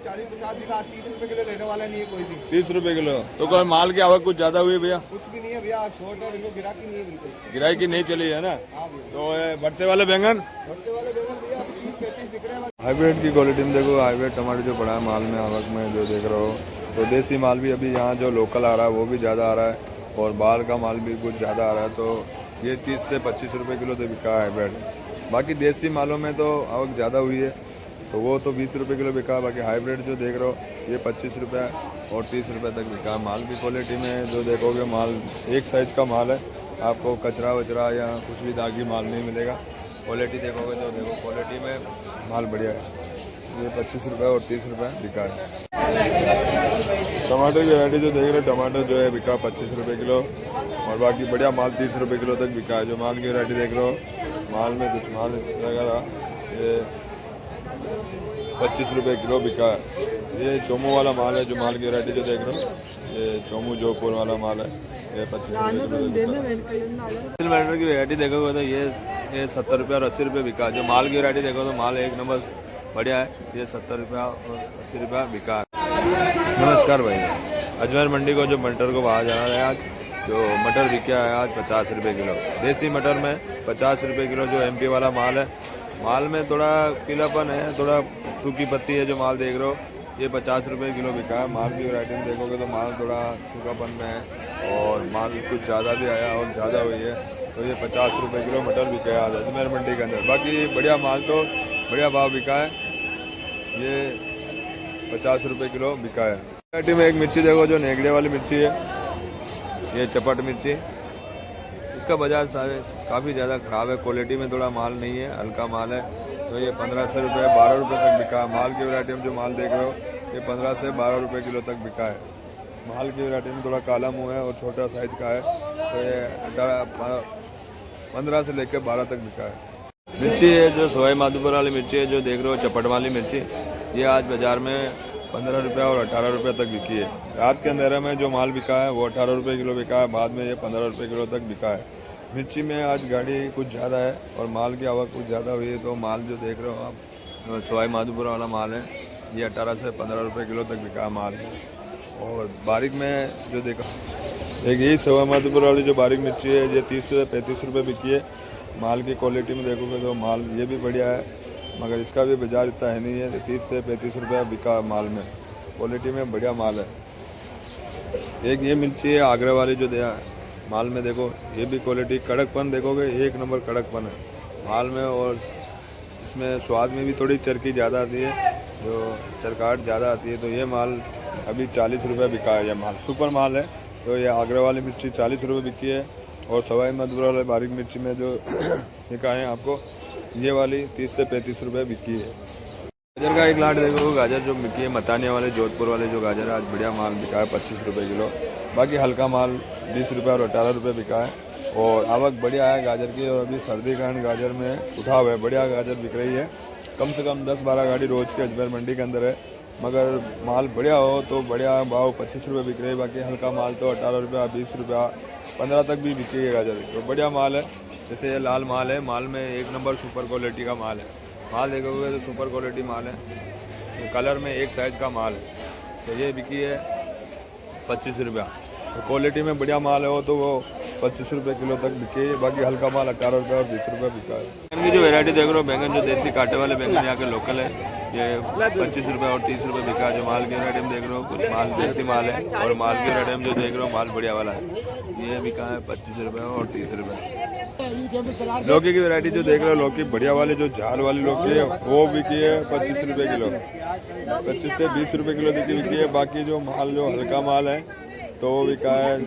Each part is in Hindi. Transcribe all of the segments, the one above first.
40-50 बिका, 30 रुपए किलो लेने वाला नहीं है कोई भी। 30 रुपए किलो। तो कोई माल की आवक कुछ ज्यादा हुई भैया? कुछ भी नहीं है भैया, शॉर्ट है, इनको गिराकी नहीं है बिल्कुल। गिराई नहीं चली है ना? हाँ भैया। तो ये बढ़ते वाले बैंगन, बढ़ते वाले बैंगन भैया 30-35 बिक रहे हैं। हाइब्रिड की क्वालिटी में देखो, हाइब्रिड टमाटर जो पड़ा है माल में आवक में जो देख रहे हो, तो देसी माल भी अभी यहाँ जो लोकल आ रहा है वो भी ज़्यादा आ रहा है और बाहर का माल भी कुछ ज़्यादा आ रहा है। तो ये 30 से 25 रुपये किलो तो बिका है हाइब्रिड। बाकी देसी मालों में तो आवक ज़्यादा हुई है, तो वो तो 20 रुपये किलो बिका। बाकी हाइब्रिड जो देख रहे हो ये 25 रुपये और 30 रुपये तक बिका। माल की क्वालिटी में जो देखोगे माल एक साइज़ का माल है, आपको कचरा वचरा या कुछ भी दागी माल नहीं मिलेगा। क्वालिटी देखोगे तो देखो क्वालिटी में माल बढ़िया है। ये 25 रुपये और 30 रुपये बिका है। टमाटर की वैरायटी जो देख रहे हो, टमाटर जो है बिका 25 रुपये किलो और बाकी बढ़िया माल 30 रुपये किलो तक बिका है। जो माल की वैरायटी देख रहे हो, माल में कुछ माल इस तरह का ये 25 रुपये किलो बिका है। ये चोमू वाला माल है। जो माल की वैरायटी जो देख रहे हो ये चोमू जोधपुर वाला माल है, ये 25 रुपये किलो। टमाटर की वैरायटी देखोगे तो ये 70 रुपये और 80 रुपये बिका। जो माल की वैरायटी देखो तो माल एक नंबर बढ़िया है। ये 70 रुपया और 80 रुपया बिका है। नमस्कार भाई, अजमेर मंडी को जो मटर को बाहर जाना है आज, जो मटर बिका है आज 50 रुपये किलो। देसी मटर में 50 रुपये किलो जो एमपी वाला माल है। माल में थोड़ा पीलापन है, थोड़ा सूखी पत्ती है। जो माल देख रहे हो ये 50 रुपये किलो बिका है। माल की वैरायटी में देखोगे तो माल थोड़ा सूखापन में है और माल कुछ ज़्यादा भी आया और ज़्यादा हुई है। तो ये 50 रुपये किलो मटर बिका है आज अजमेर मंडी के अंदर। बाकी बढ़िया माल तो बढ़िया भाव बिका है। ये 50 रुपये किलो बिका है। वैरायटी में एक मिर्ची देखो जो नेगड़े वाली मिर्ची है, ये चपट मिर्ची। इसका बाजार काफ़ी ज़्यादा ख़राब है, क्वालिटी में थोड़ा माल नहीं है, हल्का माल है। तो ये 15 से रुपये 12 रुपये तक बिका है। माल की वैरायटी में जो माल देख रहे हो ये 15 से 12 रुपये किलो तक बिका है। माल की वैरायटी में थोड़ा काला मुँह है और छोटा साइज़ का है। तो ये 15 से लेकर 12 तक बिका है। मिर्ची है जो सवाई माधोपुर वाली मिर्ची है, जो देख रहे हो चपट वाली मिर्ची, ये आज बाज़ार में 15 रुपये और 18 रुपये तक बिकी है। रात के अंधेरे में जो माल बिका है वो 18 रुपये किलो बिका है, बाद में ये 15 रुपये किलो तक बिका है। मिर्ची में आज गाड़ी कुछ ज़्यादा है और माल की आवक कुछ ज़्यादा हुई है। तो माल जो देख रहे हो आप सवाई माधोपुर वाला माल है, ये 18 से 15 रुपये किलो तक बिका है माल में। और बारीक में जो देखा एक यही सवाई माधोपुर वाली जो बारीक मिर्ची है ये 30 से 35 रुपये बिकी है। माल की क्वालिटी में देखोगे तो माल ये भी बढ़िया है, मगर इसका भी बाजार इतना है नहीं है। 30 से 35 रुपया बिका माल में, क्वालिटी में बढ़िया माल है। एक ये मिर्ची है आगरा वाली जो दिया माल में, देखो ये भी क्वालिटी कड़कपन देखोगे एक नंबर कड़कपन है माल में। और इसमें स्वाद में भी थोड़ी चरकी ज़्यादा आती है, जो चरकाहट ज़्यादा आती है। तो ये माल अभी 40 रुपये बिका है। यह माल सुपर माल है। तो ये आगरा वाली मिर्ची 40 रुपये बिकी है और सवाई माधोपुर वाले बारीक मिर्ची में जो दिखाएँ आपको, ये वाली 30 से 35 रुपये बिकी है। गाजर का एक लाट देखो, गाजर जो बिकी है मतानिया वाले जोधपुर वाले जो गाजर है आज बढ़िया माल बिका है 25 रुपये किलो। बाकी हल्का माल 20 रुपये और 18 रुपये बिका है और आवक बढ़िया है गाजर की। और अभी सर्दी के कारण गाजर में उठाव है, बढ़िया गाजर बिक रही है। कम से कम 10-12 गाड़ी रोज़ की अजमेर मंडी के अंदर है, मगर माल बढ़िया हो तो बढ़िया भाव 25 रुपये बिक रही है। बाकी हल्का माल तो 18 रुपया 20 रुपया 15 तक भी बिकी है गाजर। तो बढ़िया माल है। जैसे ये लाल माल है, माल में एक नंबर सुपर क्वालिटी का माल है। माल देखोगे तो सुपर क्वालिटी माल है, तो कलर में एक साइज का माल है। तो ये बिकी है 25 रुपया। तो क्वालिटी में बढ़िया माल हो तो वो 25 रुपये किलो तक बिके। बाकी हल्का माल 18 रुपये और 20 रुपये बिका है। बैंगन की जो वैरायटी देख रहे हो, बैंगन जो देसी कांटे वाले बैंगन यहाँ के लोकल है, ये 25 रुपये और 30 रुपये बिका। जो माल की वैरायटी में देख रहे हो कुछ माल देसी माल है और माल की वैरायटी में जो देख रहे हो माल बढ़िया वाला है, ये बिका है 25 रुपये और 30 रुपये। लौकी की वैरायटी जो देख रहे हो, लौकी बढ़िया वाली जो झाल वाली लौकी है वो बिकी है 25 रुपये किलो। 25 से 20 रुपये किलो बिकी है। बाकी जो माल जो हल्का माल है तो वो बिका है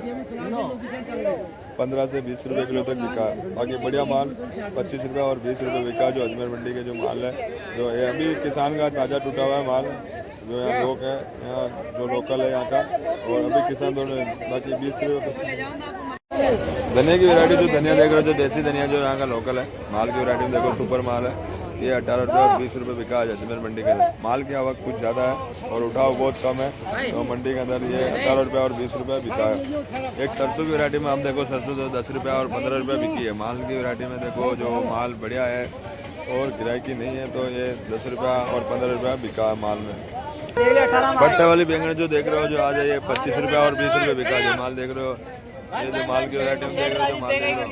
15 से 20 रुपये किलो तक बिका है। बाकी बढ़िया माल 25 रुपये और 20 रुपये बिका। जो अजमेर मंडी के जो माल है, जो ये अभी किसान का ताज़ा टूटा हुआ है माल, जो यहाँ लोग है यहाँ जो लोकल है यहाँ का, और अभी किसान दोनों। बाकी 20 रुपये 25। धनिया की वैरायटी जो धनिया देख रहे हो, जो देसी धनिया जो यहाँ का लोकल है, माल की वैरायटी में देखो सुपर माल है, ये 18 रुपये और 20 रुपये बिका है अजमेर मंडी के अंदर। माल की आवक कुछ ज़्यादा है और उठाव बहुत कम है, तो मंडी के अंदर ये 18 रुपये और 20 रुपये बिका है। एक सरसों की वैरायटी में आप देखो, सरसों तो 10 रुपये और 15 रुपये बिकी है। माल की वैरायटी में देखो जो माल बढ़िया है और गिराकी नहीं है, तो ये 10 रुपया और 15 रुपया बिका है माल में। भट्टे वाली बैंगन जो देख रहे हो जो आज ये 25 रुपये और 20 रुपये बिका। जो माल देख रहे हो ये जो माल की वैरायटी देख रहे हो जो माल देख रहे हो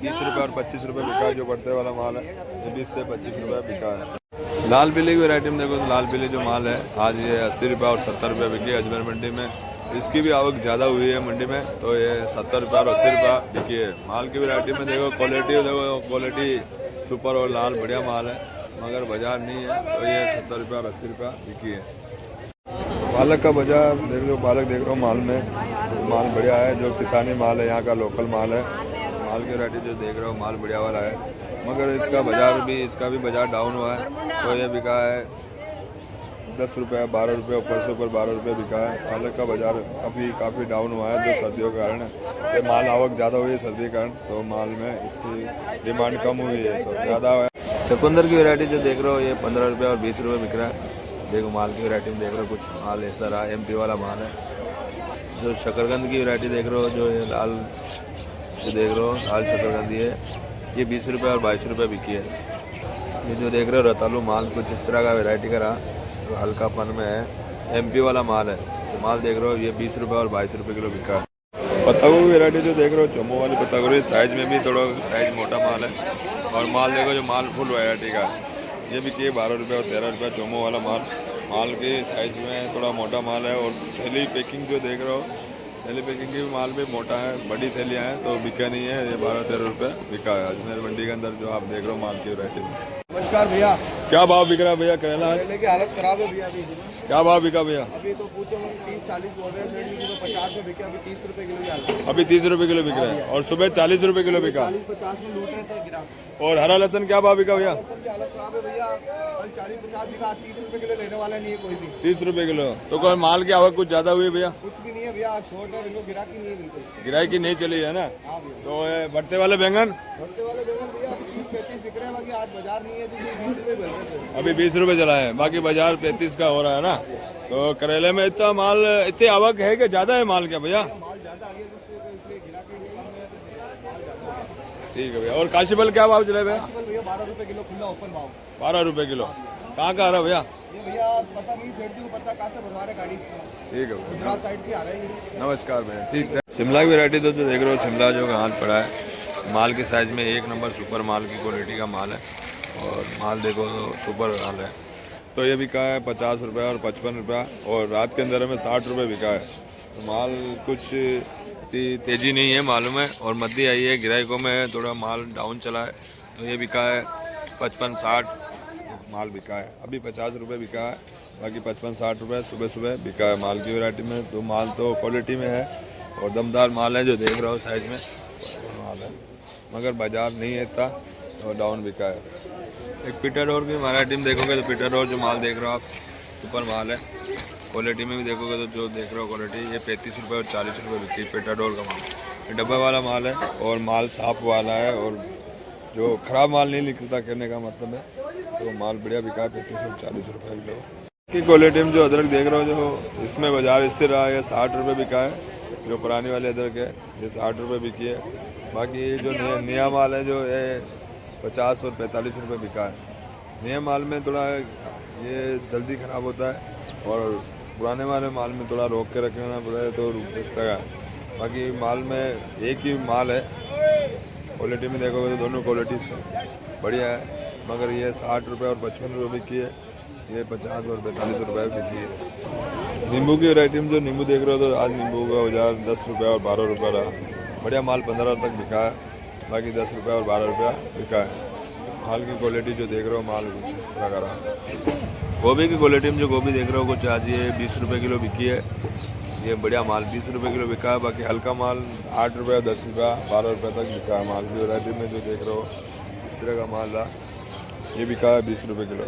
20 रुपये और 25 रुपये बिका। जो भट्टे वाला माल है ये 20 से 25 रुपये बिका है। लाल पीली की वैरायटी में देखो तो लाल पीली जो माल है आज ये 80 रुपये और 70 रुपये बिकी अजमेर मंडी में। इसकी भी आवक ज़्यादा हुई है मंडी में तो ये 70 रुपये और 80 रुपये बिकी है। माल की वैरायटी में देखो क्वालिटी सुपर और लाल बढ़िया माल है मगर बाजार नहीं है तो ये 70 रुपये और 80 रुपये बिकी है। पालक का बाजार देख रहे हो, पालक देख रहे हो माल में माल बढ़िया है। जो किसानी माल है यहाँ का लोकल माल है। माल की वैरायटी जो देख रहे हो माल बढ़िया वाला है मगर इसका भी बाजार डाउन हुआ है तो ये बिका है 10 रुपये 12 रुपये ऊपर से ऊपर 12 रुपये बिका है। पालक का बाजार काफ़ी डाउन हुआ है जो सर्दियों के कारण ये माल आवक ज़्यादा हुई है सर्दी के कारण तो माल में इसकी डिमांड कम हुई है तो ज़्यादा है। चुकंदर की वैरायटी जो देख रहे हो ये 15 रुपये और 20 रुपये बिक रहा है। देखो माल की वैरायटी में देख रहे हो कुछ माल ऐसा रहा MP वाला माल है। जो शकरकंद की वैरायटी देख रहे हो जो ये लाल जो देख रहे हो लाल शकरकंदी है ये 20 रुपये और 22 रुपये बिकी है। ये जो देख रहे हो रतालू माल कुछ इस तरह का वैरायटी का रहा तो हल्कापन में है MP वाला माल है। तो माल देख रहे हो ये 20 रुपये और 22 रुपये किलो बिका है। पत्ता गोभी वैरायटी जो देख रहे हो चम्मू वाली पत्ता गोभी साइज में भी थोड़ा साइज मोटा माल है और माल देखो जो माल फुल वैरायटी का है ये बिकी है 12 रुपये और 13 रुपये चम्मू वाला माल के साइज में थोड़ा मोटा माल है। और थैली पैकिंग जो देख रहे हो थैली पैकिंग की माल भी मोटा है बड़ी थैलियाँ हैं तो बिका नहीं है। ये 12-13 रुपये बिका है अजमेर मंडी के अंदर जो आप देख रहे हो माल की वैरायटी में। नमस्कार भैया, क्या भाव बिक रहा है भैया करेला? करेले की हालत खराब है भैया। अभी क्या भाव बिका भैया? अभी तो पूछो 30-40 बोल रहे हैं, 50 में बिके। अभी 30 रुपये किलो की हालत। अभी 30 रुपये किलो बिक रहा है और सुबह 40 रुपये किलो बिका। 40-50 में लूट रहे थे गिराक। और हरा लहसन क्या भाव बिका भैया? लहसुन की हालत खराब है भैया। 40-50 बिका, 30 रुपये किलो लेने वाला नहीं है कोई भी। 30 रुपये किलो तो कोई माल की आवक कुछ ज्यादा हुई है भैया? कुछ भी नहीं है भैया, शॉर्ट है, इनको गिरा की नहीं है बिल्कुल। गिराई की नहीं चली है ना। हाँ भैया। तो ये भट्टे वाले बैंगन भट्टे वाले बैंगन भैया 30-35 बिक रहे हैं। बाकी आज बाजार नहीं है तो 20 रुपये मिल रहे थे। अभी 20 रुपये चला है बाकी बाजार 35 का हो रहा है ना। तो करेले में इतना माल इतनी आवक है कि ज्यादा है माल क्या भैया? माल ज्यादा आ गया इसलिए गिरा के नहीं कम है, माल ज्यादा है। ठीक है भैया। और काशीफल क्या भाव चले भैया? आजकल भैया 12 रुपये किलो खुला ओपन भाव। 12 रुपये किलो कहाँ का आ रहा भैया? ये भैया पता नहीं सेठ जी को पता कहाँ से बनवा रहे गाड़ी। ठीक है भैया, गुजरात साइड से आ रहे हैं। नमस्कार भैया। ठीक है। शिमला की वैरायटी तो जो देख रहे हो शिमला जो हाथ पड़ा है माल के साइज में 1 नंबर सुपर माल की क्वालिटी का माल है। और माल देखो तो सुपर माल है तो ये बिका है 50 रुपये और 55 रुपये और रात के अंदर में 60 रुपये बिका है। तो माल कुछ तेज़ी नहीं है मालूम है और मद्दी आई है ग्राहकों में थोड़ा माल डाउन चला है तो ये बिका है 55-60 माल बिका है। अभी 50 रुपये बिका है बाकी 55-60 रुपये सुबह बिका है माल की वैरायटी में। तो माल तो क्वालिटी में है और दमदार माल है जो देख रहा हो साइज में माल है मगर बाजार नहीं है इतना तो डाउन बिका है। एक पीटाडोर की वैरायटी में देखोगे तो पीटाडोर जो माल देख रहे हो आप सुपर माल है। क्वालिटी में भी देखोगे तो जो देख रहे हो क्वालिटी ये 35 रुपये और 40 रुपये बिकती है पीटाडोर का माल। ये डब्बा वाला माल है और माल साफ वाला है और जो ख़राब माल नहीं निकलता कहने का मतलब है। तो माल बढ़िया बिका है 35 और 40 रुपये किलो की क्वालिटी में। जो अदरक देख रहे हो जो इसमें बाजार स्थिर रहा है 60 रुपये बिका है। जो पुरानी वाली अदरक है ये 60 रुपये बिकी है। बाकी जो नया माल है जो ये 50 और 45 रुपये बिका है। नए माल में थोड़ा ये जल्दी ख़राब होता है और पुराने वाले माल में थोड़ा रोक के रखना पड़ता है तो रुक सकता है। बाकी माल में एक ही माल है। क्वालिटी में देखोगे तो दोनों क्वालिटी से बढ़िया है मगर ये 60 रुपये और 55 रुपये बिकी है। ये 50 और 45 रुपये बिकी है। नींबू की वैरायटी में जो नींबू देख रहे हो तो आज नींबू का बाजार 10 रुपये और 12 रुपये रहा। बढ़िया माल 15 तक बिका है बाकी 10 रुपये और 12 रुपया बिका है। माल की क्वालिटी जो देख रहे हो माल कुछ इस तरह का रहा। गोभी की क्वालिटी में जो गोभी देख रहे हो कुछ आज ये 20 रुपये किलो बिकी है। ये बढ़िया माल 20 रुपये किलो बिका है। बाकी हल्का माल 8 रुपये 10 रुपये 12 रुपये तक बिका है। माल की वैरायटी में जो देख रहे हो इस तरह का माल रहा ये बिका है 20 रुपये किलो।